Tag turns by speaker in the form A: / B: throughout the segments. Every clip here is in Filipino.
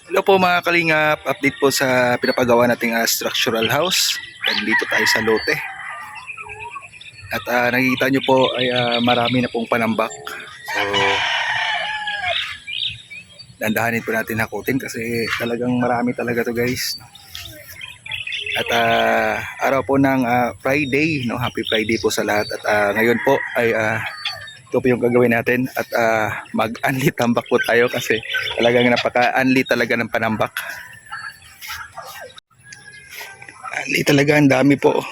A: Hello po mga kalingap, update po sa pinapagawa nating structural house. And dito tayo sa lote. At nakikita nyo po ay marami na pong panambak. So, dandahanin po natin hakutin kasi talagang marami talaga to guys. At araw po ng Friday, no? Happy Friday po sa lahat. At ngayon po ay ito po yung gagawin natin. At mag-unli tambak po tayo kasi talagang napaka-unli talaga ng panambak. Unli talaga, ang dami po.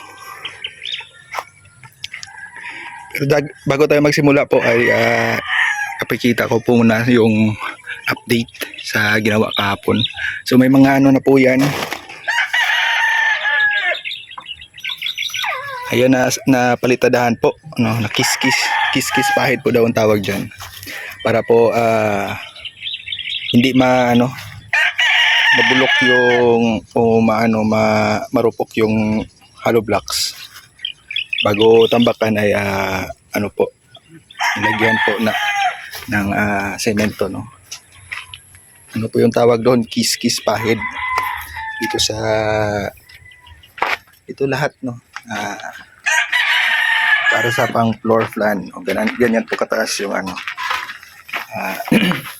A: Pero bago tayo magsimula po ay kapikita ko po muna yung update sa ginawa kahapon. So may mga ano na po yan. Ayan na palitadahan po, ano, na kiss pahid po daw ang tawag diyan. Para po hindi mabulok yung marupok yung hollow blocks. Bago tambakan ay ano po, nilagyan po ng semento, no. Ano po yung tawag doon? Kiss pahid. Dito sa ito lahat, no. Para sa pang floor plan, o ganyan po kataas yung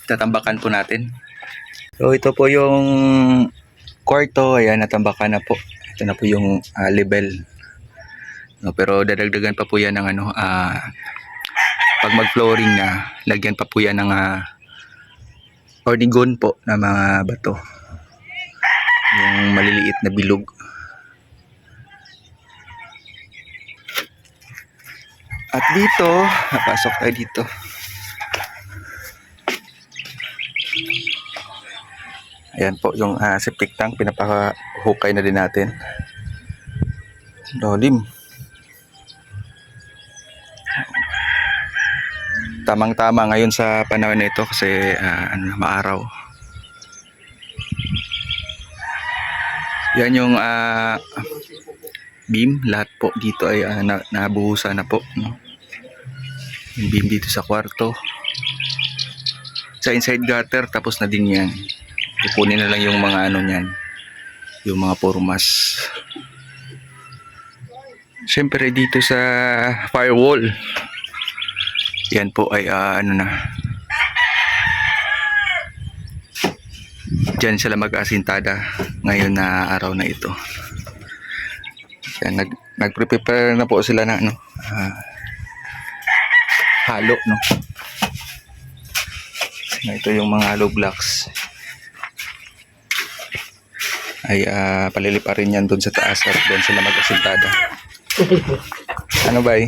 A: tatambakan po natin. So ito po yung kwarto, ayan, natambakan na po. Ito na po yung level, no, pero dadagdagan pa po yan ng pag mag flooring na, lagyan pa po yan ng ornigon po na mga bato, yung maliliit na bilog. At dito, napasok tayo dito. Ayan po yung septic tank, pinapahukay na din natin. Lalim. Tamang-tama ngayon sa panahon na ito kasi maaraw. Yan yung beam, lahat po dito ay nabuhusan na po, no? Yung beam dito sa kwarto, sa inside gutter, tapos na din yan. Kukunin na lang yung mga niyan, yung mga formas. Siyempre dito sa firewall, yan po ay dyan sila mag-asintada ngayon na araw na ito. Yan, nag-prepare na po sila na halo, no. Ito yung mga hollow blocks ay paliliparin yan doon sa taas at doon sila mag-asintada. Ano ba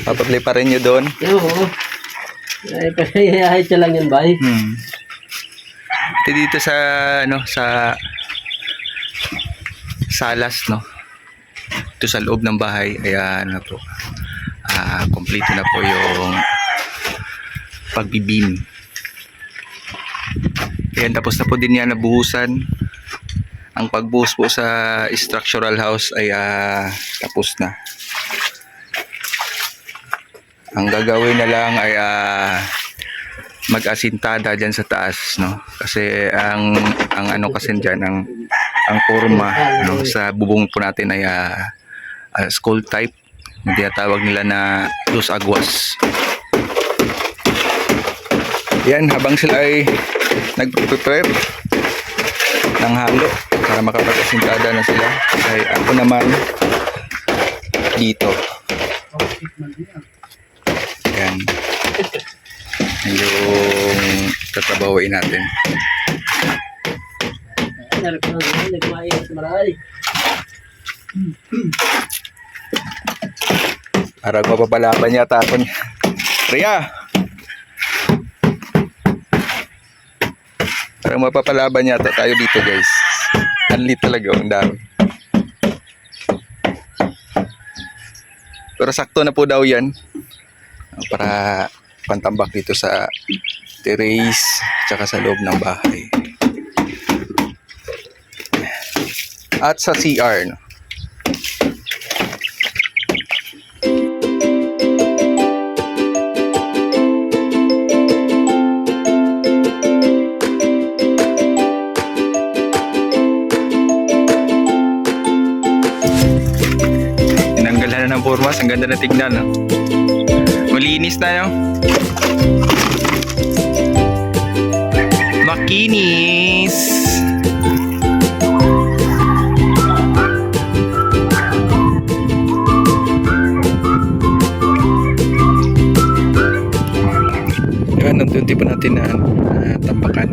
A: papaliparin nyo doon?
B: Oo. Ay, pahihihit lang yan ba?
A: Ito dito sa sa salas, no. Ito sa loob ng bahay ay po, kompleto na po yung pagbibeam. Ayan, tapos na po din yan nabuhusan. Ang pagbuhos po sa structural house ay tapos na. Ang gagawin na lang ay mag-asintada dyan sa taas, no. Kasi ang kasi dyan, ang forma, no, sa bubong po natin ay skull type. Hindi tawag nila na dos aguas. Yan, habang sila ay nag-prepare ng halo para makapag-asintada na sila, ay ako naman dito. Yan yung tatrabahuin natin. Parang mapapalaban yata ako niya. Ria! Parang mapapalaban yata tayo dito guys. Unli talaga, ang dami. Pero sakto na po daw yan para pantambak dito sa terrace tsaka sa loob ng bahay. At sa CR, no? formas. Ang ganda na tignan. No? Malinis na, no? Makinis! Yan, unti-unti pa natin na tambakan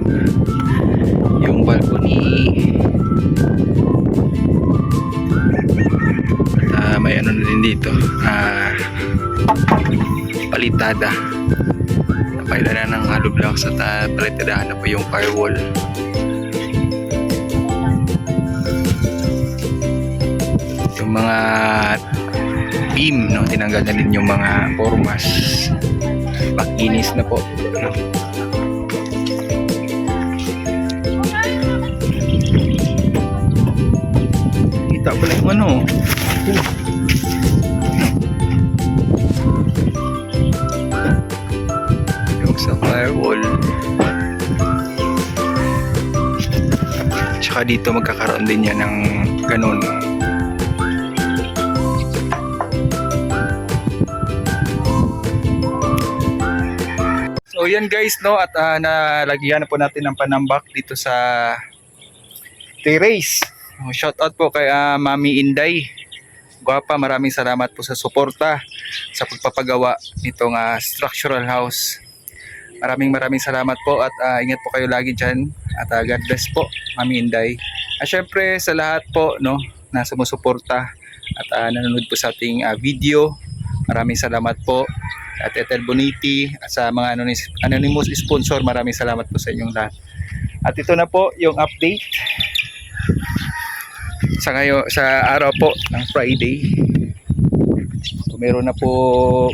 A: yung balcony. May ano na din dito, palitada. Napailan na ng hollow blocks at palitadahan na po yung firewall. Yung mga beam, no, tinanggal na din yung mga formas. Makinis na po, no? Kita pala yung ano, yung sa firewall. Tsaka dito magkakaroon din yan ng ganun. So yan guys, no, at nalagyan na po natin ng panambak dito sa terrace. Shout out po kay Mami Inday. Guwapa, maraming salamat po sa suporta sa pagpapagawa nitong structural house. Maraming salamat po at ingat po kayo lagi dyan at God bless po, Mami Inday. At syempre sa lahat po, no, na sumusuporta at nanonood po sa ating video, maraming salamat po. At Ethel Boniti at sa mga anonymous sponsor, maraming salamat po sa inyong lahat. At ito na po yung update sa ngayon, sa araw po ng Friday. So, meron na po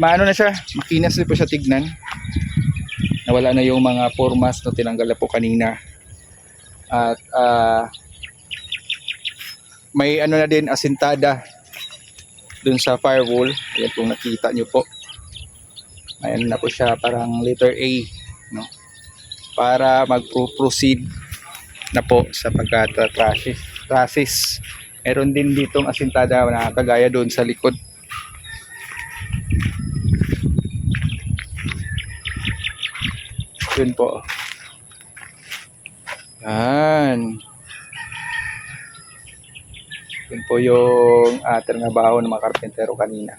A: maano na siya, makinas na po siya tignan. Nawala na yung mga formas na tinanggal na po kanina. At may ano na din, asintada dun sa firewall. Ayan kung nakita nyo po. Ayan na po siya, parang letter A, no? Para mag-proceed na po sa pagka-trusses. Meron din ditong asintada na kagaya doon sa likod. Yun po. Yan. Yun po yung trabaho ng mga karpentero kanina.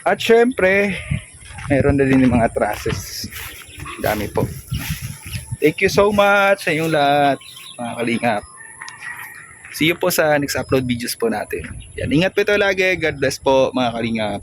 A: At syempre, meron na din yung mga trusses. Dami po. Thank you so much sa inyong lahat, mga kalingap. See you po sa next upload videos po natin. Yan, ingat po ito lagi. God bless po, mga kalingap.